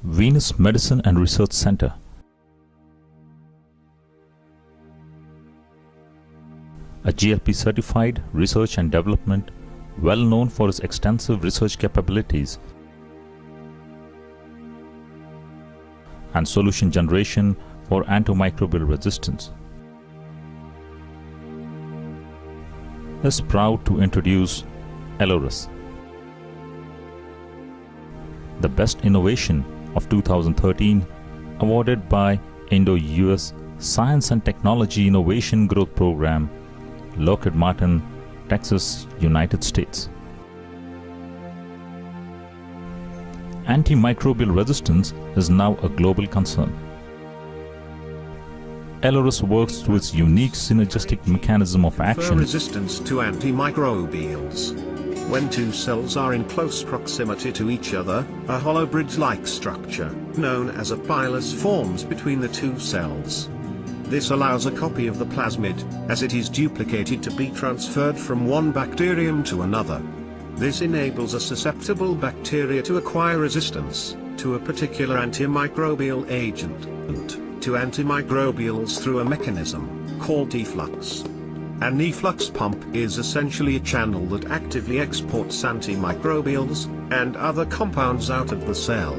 Venus Medicine and Research Center. A GLP-certified research and development, well known for its extensive research capabilities and solution generation for antimicrobial resistance, is proud to introduce Elores, the Best Innovation of 2013, awarded by Indo-US Science and Technology Innovation Growth Program, Lockheed Martin, Texas, United States. Antimicrobial resistance is now a global concern. Elores works through its unique synergistic mechanism of action. Resistance to antimicrobials. When two cells are in close proximity to each other, a hollow bridge-like structure, known as a pilus, forms between the two cells. This allows a copy of the plasmid, as it is duplicated, to be transferred from one bacterium to another. This enables a susceptible bacteria to acquire resistance to a particular antimicrobial agent, and to antimicrobials through a mechanism called efflux. An efflux pump is essentially a channel that actively exports antimicrobials and other compounds out of the cell.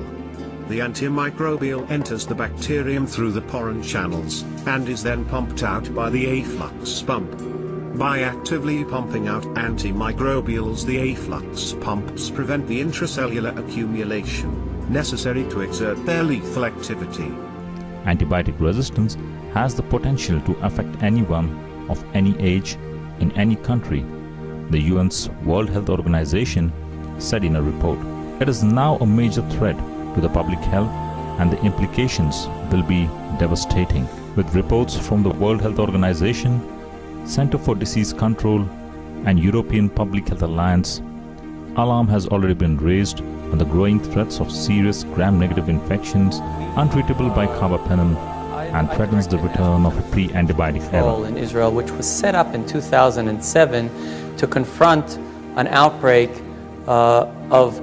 The antimicrobial enters the bacterium through the poron channels, and is then pumped out by the efflux pump. By actively pumping out antimicrobials, the efflux pumps prevent the intracellular accumulation necessary to exert their lethal activity. Antibiotic resistance has the potential to affect anyone of any age in any country, the UN's World Health Organization said in a report. It is now a major threat to the public health, and the implications will be devastating. With reports from the World Health Organization, Center for Disease Control, and European Public Health Alliance, alarm has already been raised on the growing threats of serious gram-negative infections untreatable by carbapenem, and threatens the return of a pre-antibiotic era. In Israel, which was set up in 2007 to confront an outbreak of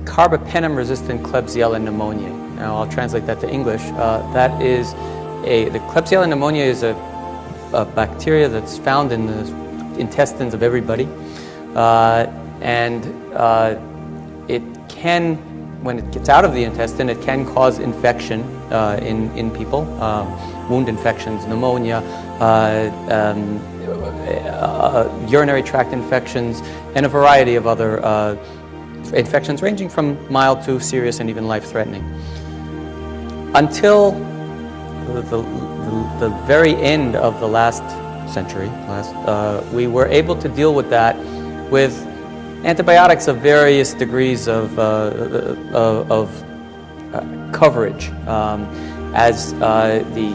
carbapenem-resistant Klebsiella pneumoniae. Now, I'll translate that to English. The Klebsiella pneumoniae is a bacteria that's found in the intestines of everybody, and it can, when it gets out of the intestine, it can cause infection in people, wound infections, pneumonia, urinary tract infections, and a variety of other infections ranging from mild to serious and even life-threatening. Until the very end of the last century, we were able to deal with that with antibiotics of various degrees of coverage, as the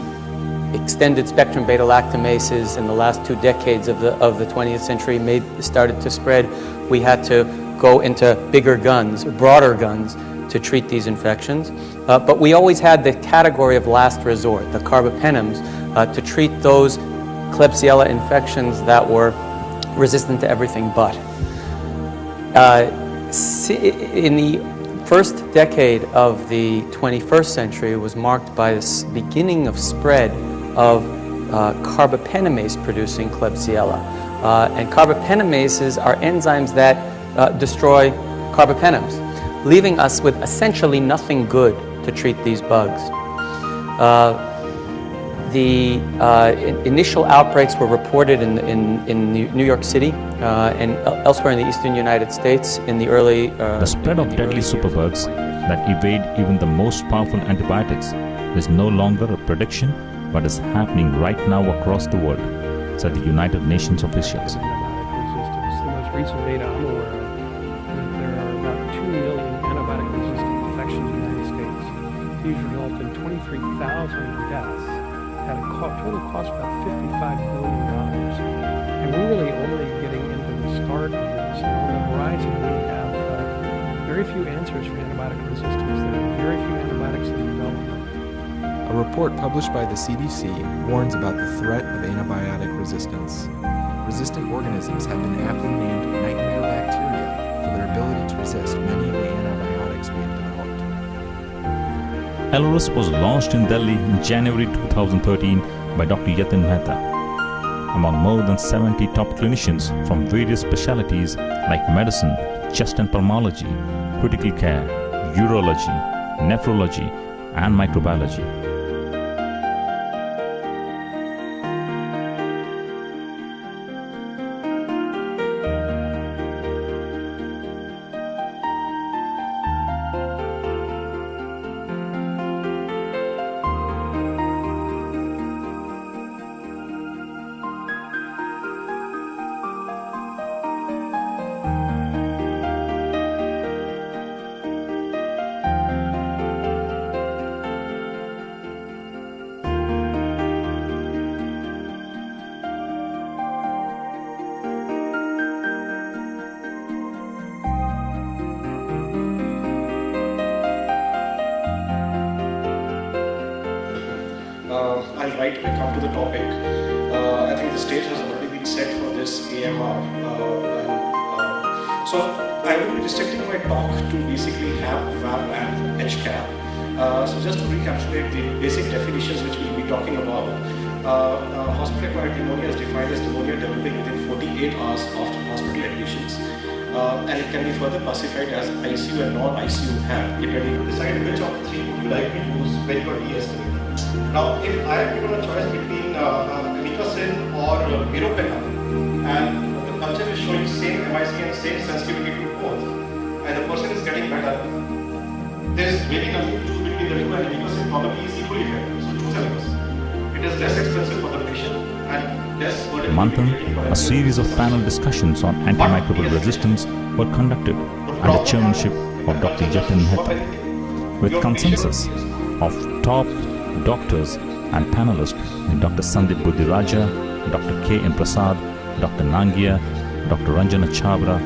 extended spectrum beta-lactamases in the last 2 decades of the 20th century started to spread. We had to go into bigger guns, broader guns, to treat these infections. But we always had the category of last resort, the carbapenems, to treat those Klebsiella infections that were resistant to everything but. In the first decade of the 21st century, it was marked by the beginning of spread of carbapenemase-producing Klebsiella. And carbapenemases are enzymes that destroy carbapenems, leaving us with essentially nothing good to treat these bugs. The initial outbreaks were reported in New York City and elsewhere in the eastern United States in the early... the spread of deadly superbugs that evade even the most powerful antibiotics is no longer a prediction, but is happening right now across the world, said the United Nations officials. The most recent data I'm aware of is that there are about 2 million antibiotic-resistant infections in the United States. These result in 23,000 deaths at a total cost of about $55 billion. And we're really only getting into the start of this. And on the horizon, we have very few answers for antibiotic resistance. There are very few antibiotics in development. A report published by the CDC warns about the threat of antibiotic resistance. Resistant organisms have been aptly named nightmare bacteria for their ability to resist many of the antibiotics we have developed. Elores was launched in Delhi in January 2013 by Dr. Yatin Mehta. Among more than 70 top clinicians from various specialties like medicine, chest and pulmonology, critical care, urology, nephrology, and microbiology. I'll right away come to the topic. I think the stage has already been set for this AMR. So I will be restricting my talk to basically HAP, VAP and HCAP. So just to recapitulate the basic definitions which we'll be talking about. Hospital-acquired pneumonia is defined as pneumonia developing within 48 hours after hospital admissions. And it can be further classified as ICU and non-ICU HAP, depending on decide which of the three would you like to use when you are de-escalating. Now, if I am given a choice between amikacin or meropenem, and the culture is showing same MIC and same sensitivity to both, and the person is getting better, there is really nothing to choose between the two, and amikacin probably is equally effective. So choose amikacin. It is less expensive for the patient and less burden. Manthan, a series of panel discussions on antimicrobial resistance were conducted under the chairmanship of Dr. Yatin Mehta, with consensus of top doctors and panelists in Dr. Sandeep Buddhiraja, Dr. K. M. Prasad, Dr. Nangia, Dr. Ranjana Chabra,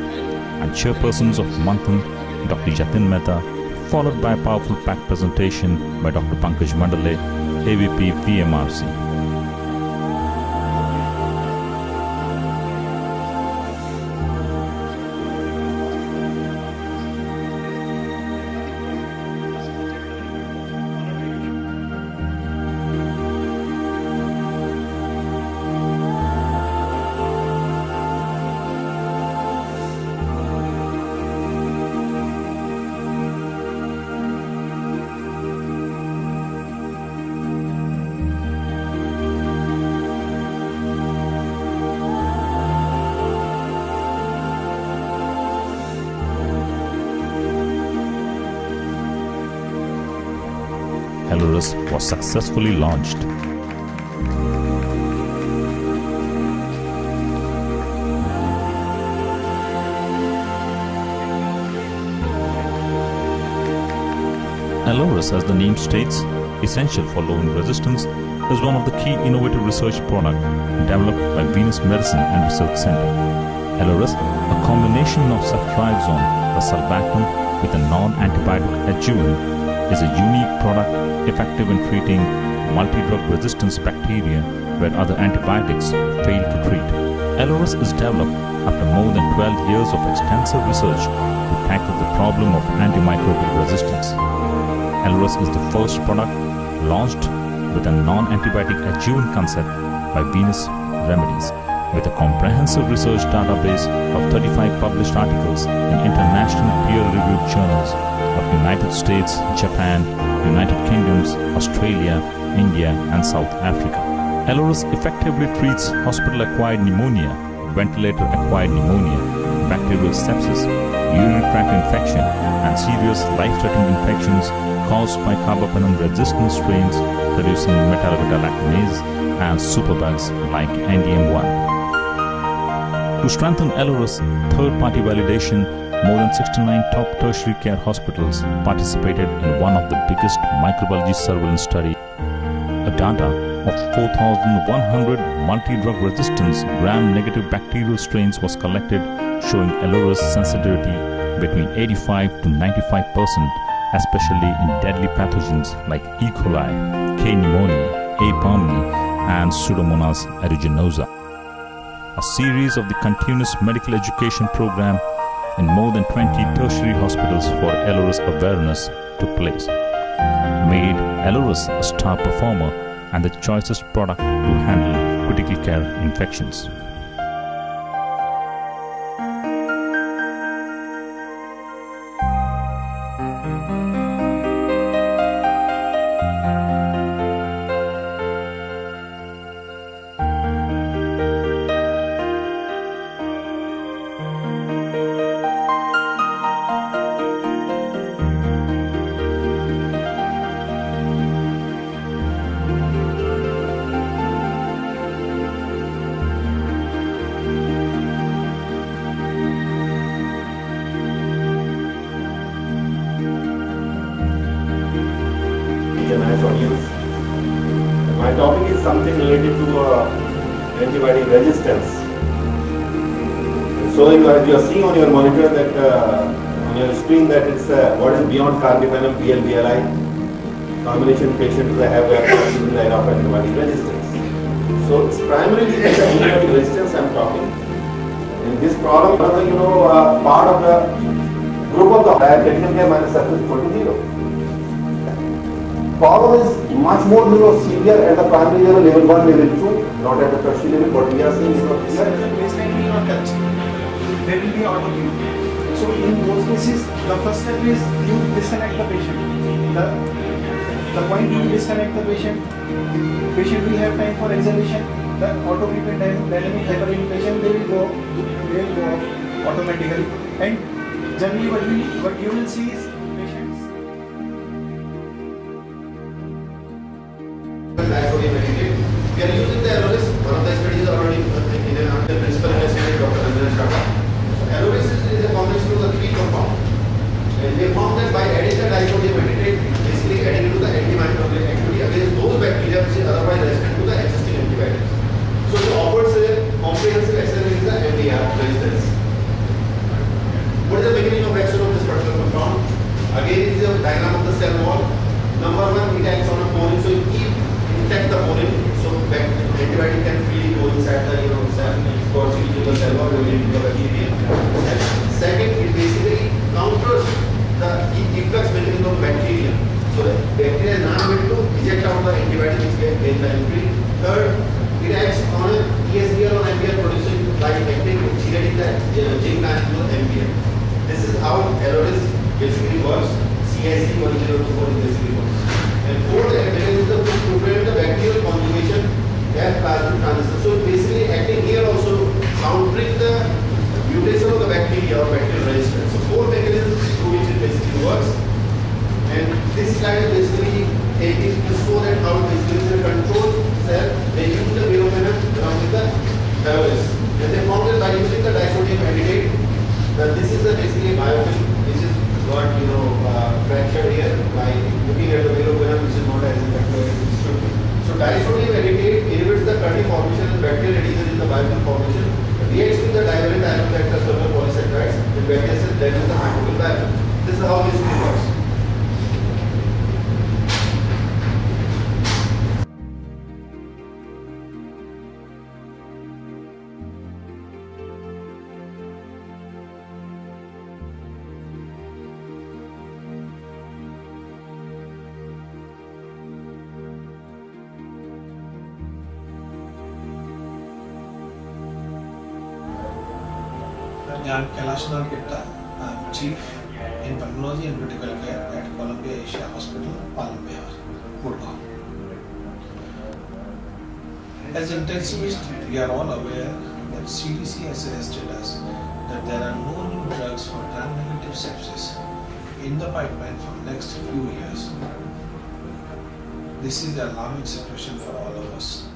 and chairpersons of Manthan, Dr. Yatin Mehta, followed by a powerful packed presentation by Dr. Pankaj Mandale, AVP VMRC. Elores was successfully launched. Elores, as the name states, essential for lowering resistance, is one of the key innovative research products developed by Venus Medicine and Research Center. Elores, a combination of ceftriaxone, a sulbactam, with a non-antibiotic adjuvant, is a unique product effective in treating multi-drug resistance bacteria where other antibiotics fail to treat. Elores is developed after more than 12 years of extensive research to tackle the problem of antimicrobial resistance. Elores is the first product launched with a non-antibiotic adjuvant concept by Venus Remedies, with a comprehensive research database of 35 published articles in international peer-reviewed journals of United States, Japan, United Kingdoms, Australia, India, and South Africa. Elores effectively treats hospital-acquired pneumonia, ventilator-acquired pneumonia, bacterial sepsis, urinary tract infection, and serious life-threatening infections caused by carbapenem-resistant strains producing metallo-beta-lactamase and superbugs like NDM1. To strengthen Elores' third-party validation, more than 69 top tertiary care hospitals participated in one of the biggest microbiology surveillance studies. A data of 4,100 multi-drug resistance gram-negative bacterial strains was collected, showing Elores' sensitivity between 85 to 95%, especially in deadly pathogens like E. coli, K. pneumoniae, A. pneumoniae, and Pseudomonas aeruginosa. A series of the continuous medical education program in more than 20 tertiary hospitals for Elores awareness took place. made Elores a star performer and the choicest product to handle critical care infections. My topic is something related to antibiotic resistance. So you are seeing on your monitor that on your screen that it's what is beyond carbapenem BLBLI combination patients that have in the era of antibiotic resistance. So it's primarily the antibiotic resistance I'm talking. In this problem, part of the group of the higher critical care minus surface equal to 0. Problem is much more severe at the primary level, level 1, level 2, not at the tertiary level. What we are seeing is not here. Baseline will not touch. There will be autoimmune. So in those cases, the first step is you disconnect the patient. The point you disconnect the patient will have time for exhalation. The automated dynamic hyperinflation they will go off automatically. And generally what you will see is We are using the Elores. One of the studies already in an article principal investigator Dr. Elores is a combination of the three compounds. And they found that by adding the disodium acetate, basically adding to the antimicrobial activity against those bacteria which is otherwise resistant to the existing antibiotics. So it offers a comprehensive assessment in the MDR resistance. What is the mechanism of action of this particular compound? Again, it is the diagram of the cell wall. Number one, it acts on a porin, so it keeps intact the porin, so antibiotic can freely go inside the cell, cause it to the cell wall, related to the bacteria. Second, it basically counters the efflux mechanism of bacteria. So the bacteria is not able to eject out the antibiotic which get gained by entry. Third, it acts on a ESBL or MBL producing like acting chelating the zinc ion to the MBL. This is how Elores basically works. CIC 1024 basically works. And fourth mechanism is to prevent the bacterial conjugation as plasmid transition. So basically acting here also countering the mutation of the bacteria or bacterial resistance. So four mechanisms through which it basically works. And this slide is basically taking to show that how basically the control cell they use the meropenem along with the Elores. And they found that by using the disodium acetate, that this is the basically biofilm which is got fractured here by looking at the meropenem which is not as effective as it should be. So disodium acetate inhibits the cutting formation and bacterial adhesion in the biofilm formation, reacts with the divalent ion vector sulfur polysaccharides in bacterial cells, then with the microbial biofilm. This is how this works. I'm Chief in Pulmonology and Critical Care at Columbia Asia Hospital, Palambihar, Gurgaon. As intensivists, we are all aware that CDC has suggested us that there are no new drugs for gram-negative sepsis in the pipeline for next few years. This is an alarming situation for all of us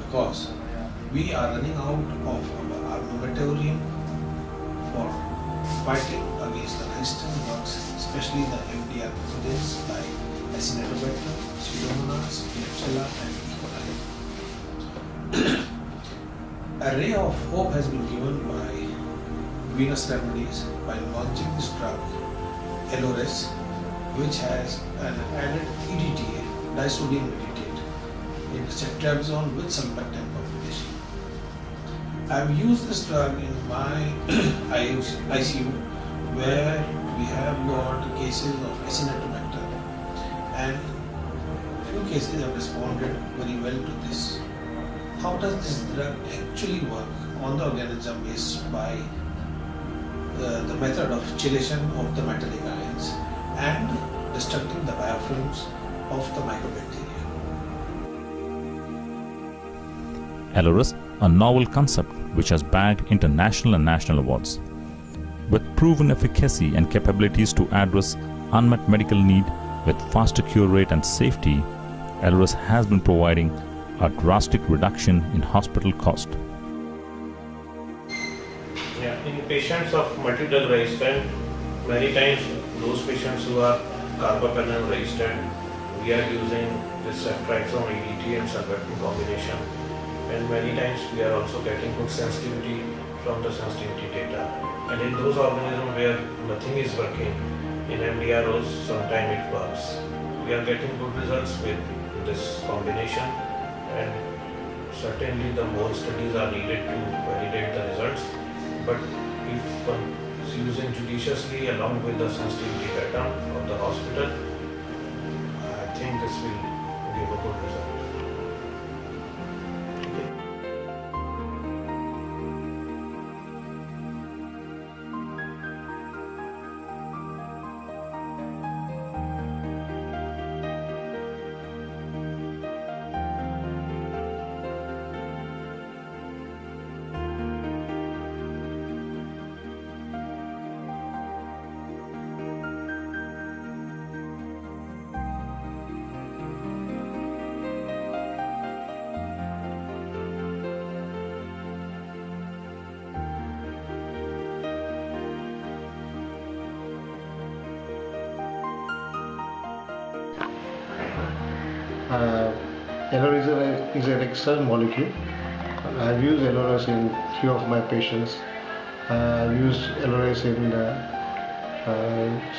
because we are running out of our armamentarium for fighting against the resistant drugs, especially the MDR pathogens like Acinetobacter, Pseudomonas, Klebsiella and E. coli. A ray of hope has been given by Venus Remedies by launching this drug, Elores, which has an added EDTA, disodium acetate, in ceftriaxone with sulbactam combination. I have used this drug in my ICU where we have got cases of Acinetobacter and few cases have responded very well to this. How does this drug actually work on the organism is by the method of chelation of the metallic ions and destructing the biofilms of the mycobacteria. Elores, a novel concept which has bagged international and national awards. With proven efficacy and capabilities to address unmet medical need with faster cure rate and safety, Elores has been providing a drastic reduction in hospital cost. In patients of multi-drug resistant, many times those patients who are carbapenem resistant, we are using this ceftriaxone ADT and sulbactam combination, and many times we are also getting good sensitivity from the sensitivity data. And in those organisms where nothing is working, in MDROs sometimes it works. We are getting good results with this combination, and certainly the more studies are needed to validate the results. But if one is using judiciously along with the sensitivity pattern of the hospital, I think this will give a good result. Elores is an excellent molecule. I've used Elores in few of my patients. I've used Elores in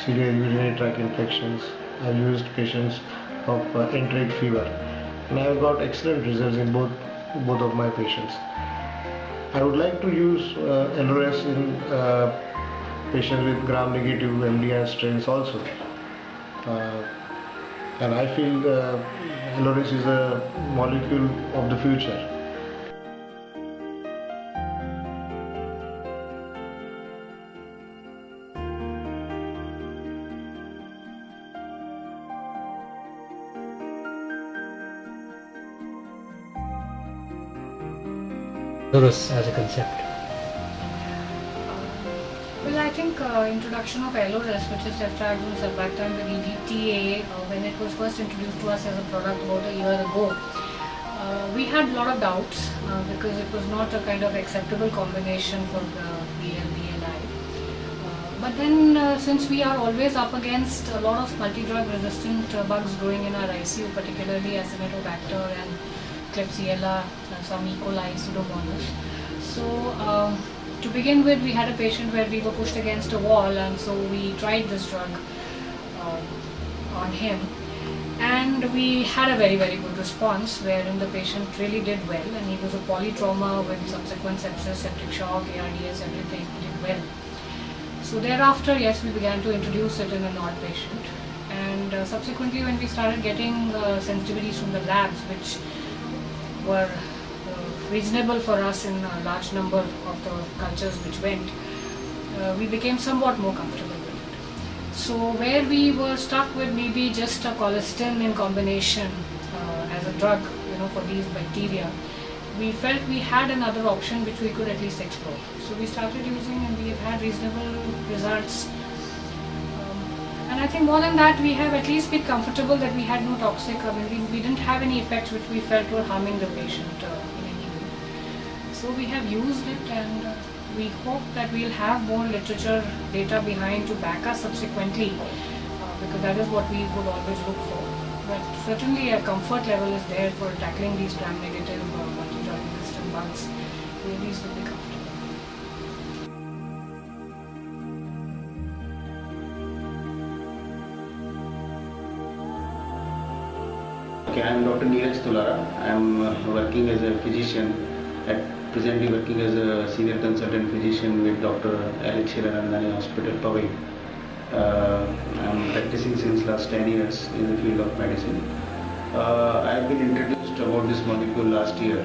severe urinary tract infections. I've used patients of enteric fever, and I've got excellent results in both of my patients. I would like to use Elores in patients with gram-negative MDR strains also. And I feel Elores is a molecule of the future. Elores as a concept. Well, I think introduction of Elores, which is ceftriaxone sulbactam with EDTA, when it was first introduced to us as a product about a year ago, we had a lot of doubts because it was not a kind of acceptable combination for BL-BLI. But then since we are always up against a lot of multi-drug resistant bugs growing in our ICU, particularly Acinetobacter and Klebsiella, some E. coli, Pseudomonas. So to begin with, we had a patient where we were pushed against a wall, and so we tried this drug on him, and we had a very, very good response wherein the patient really did well, and he was a polytrauma with subsequent sepsis, septic shock, ARDS, everything. He did well. So thereafter, yes, we began to introduce it in an odd patient, and subsequently when we started getting sensitivities from the labs, which were reasonable for us in a large number of the cultures which went, we became somewhat more comfortable with it. So where we were stuck with maybe just a colistin in combination as a drug, for these bacteria, we felt we had another option which we could at least explore. So we started using, and we have had reasonable results. And I think more than that, we have at least been comfortable that we had no toxic, we didn't have any effects which we felt were harming the patient in any way. So we have used it, and we hope that we'll have more literature data behind to back us subsequently, because that is what we would always look for. But certainly a comfort level is there for tackling these gram-negative multi-drug resistant bugs. We at least would be comfortable. Okay, I am Dr. Neeraj Tulara. I am working as a physician, presently working as a senior consultant physician with Dr. Alex Hiranandani Hospital, Powai. I am practicing since last 10 years in the field of medicine. I have been introduced about this molecule last year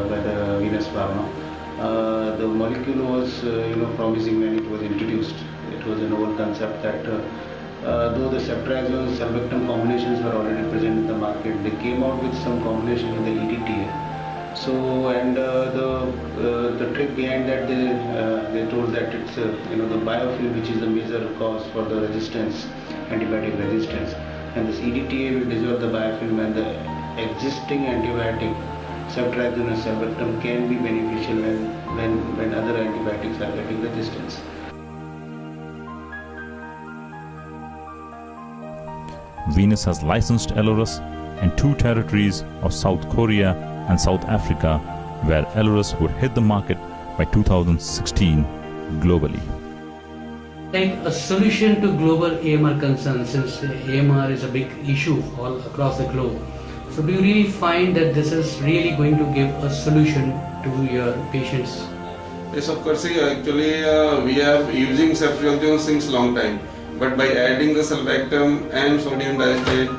by the Venus Pharma. The molecule was promising when it was introduced. It was a novel concept that though the ceftriaxone and sulbactam combinations were already present in the market, they came out with some combination with the EDTA. So, and the trick behind that, they told that it's the biofilm which is the major cause for the resistance, antibiotic resistance, and this EDTA will dissolve the biofilm, and the existing antibiotic ceftriaxone and sulbactam can be beneficial when other antibiotics are getting resistance. Venus has licensed Elores in 2 territories of South Korea and South Africa, where Elores would hit the market by 2016 globally. Like a solution to global AMR concerns, since AMR is a big issue all across the globe. So do you really find that this is really going to give a solution to your patients? Yes, of course. Actually, we are using ceftriaxone since long time, but by adding the sulbactam and sodium diastase,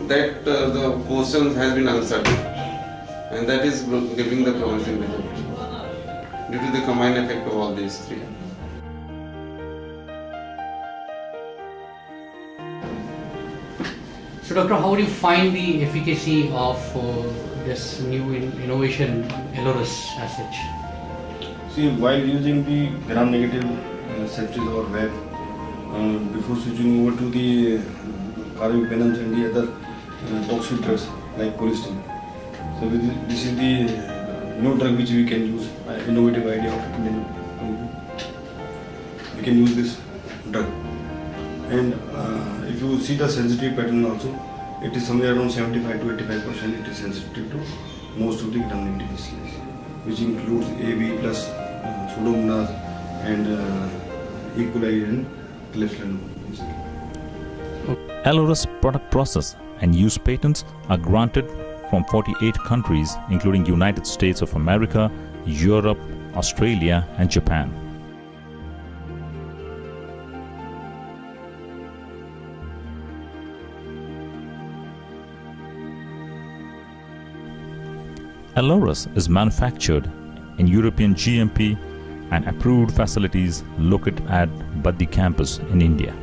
the question has been answered, and that is giving the promising result due to the combined effect of all these 3. So doctor, how do you find the efficacy of this new innovation, Elores as such? See, while using the gram-negative sepsis or WAP, before switching over to the carbapenems and the other toxic drugs like colistin. So this is the new drug which we can use, innovative idea of Indian company. We can use this drug. And if you see the sensitive pattern also, it is somewhere around 75 to 85%. It is sensitive to most of the gram-negative diseases, which includes AB plus, Pseudomonas, and E. coli and Klebsiella pneumoniae. Elores product process and use patents are granted from 48 countries, including United States of America, Europe, Australia, and Japan. Elores is manufactured in European GMP and approved facilities located at Baddi campus in India.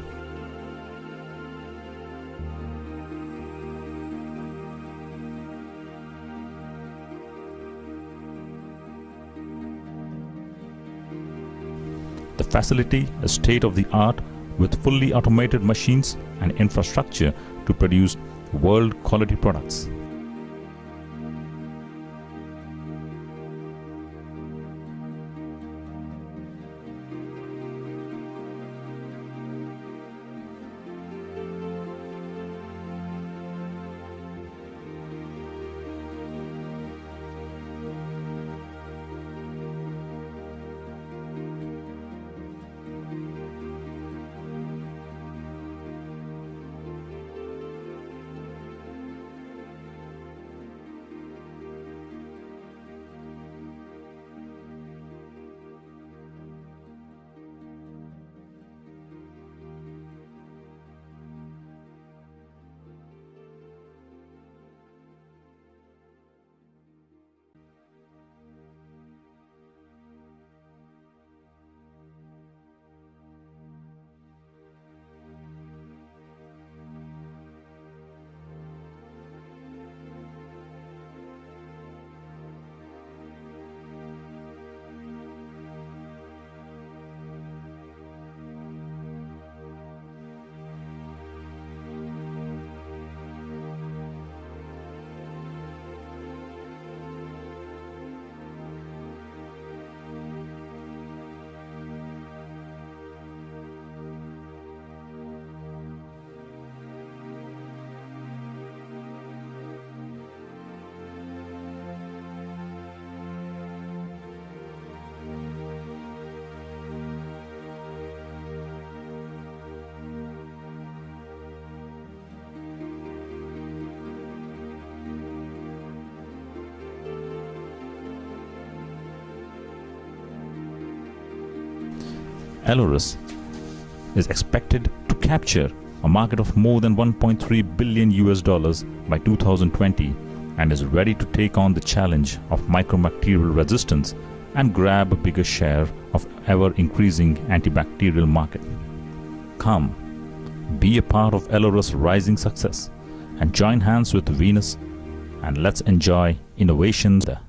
The facility is state-of-the-art with fully automated machines and infrastructure to produce world-quality products. Elores is expected to capture a market of more than $1.3 billion by 2020 and is ready to take on the challenge of microbacterial resistance and grab a bigger share of ever-increasing antibacterial market. Come, be a part of Elores' rising success and join hands with Venus, and let's enjoy innovations there.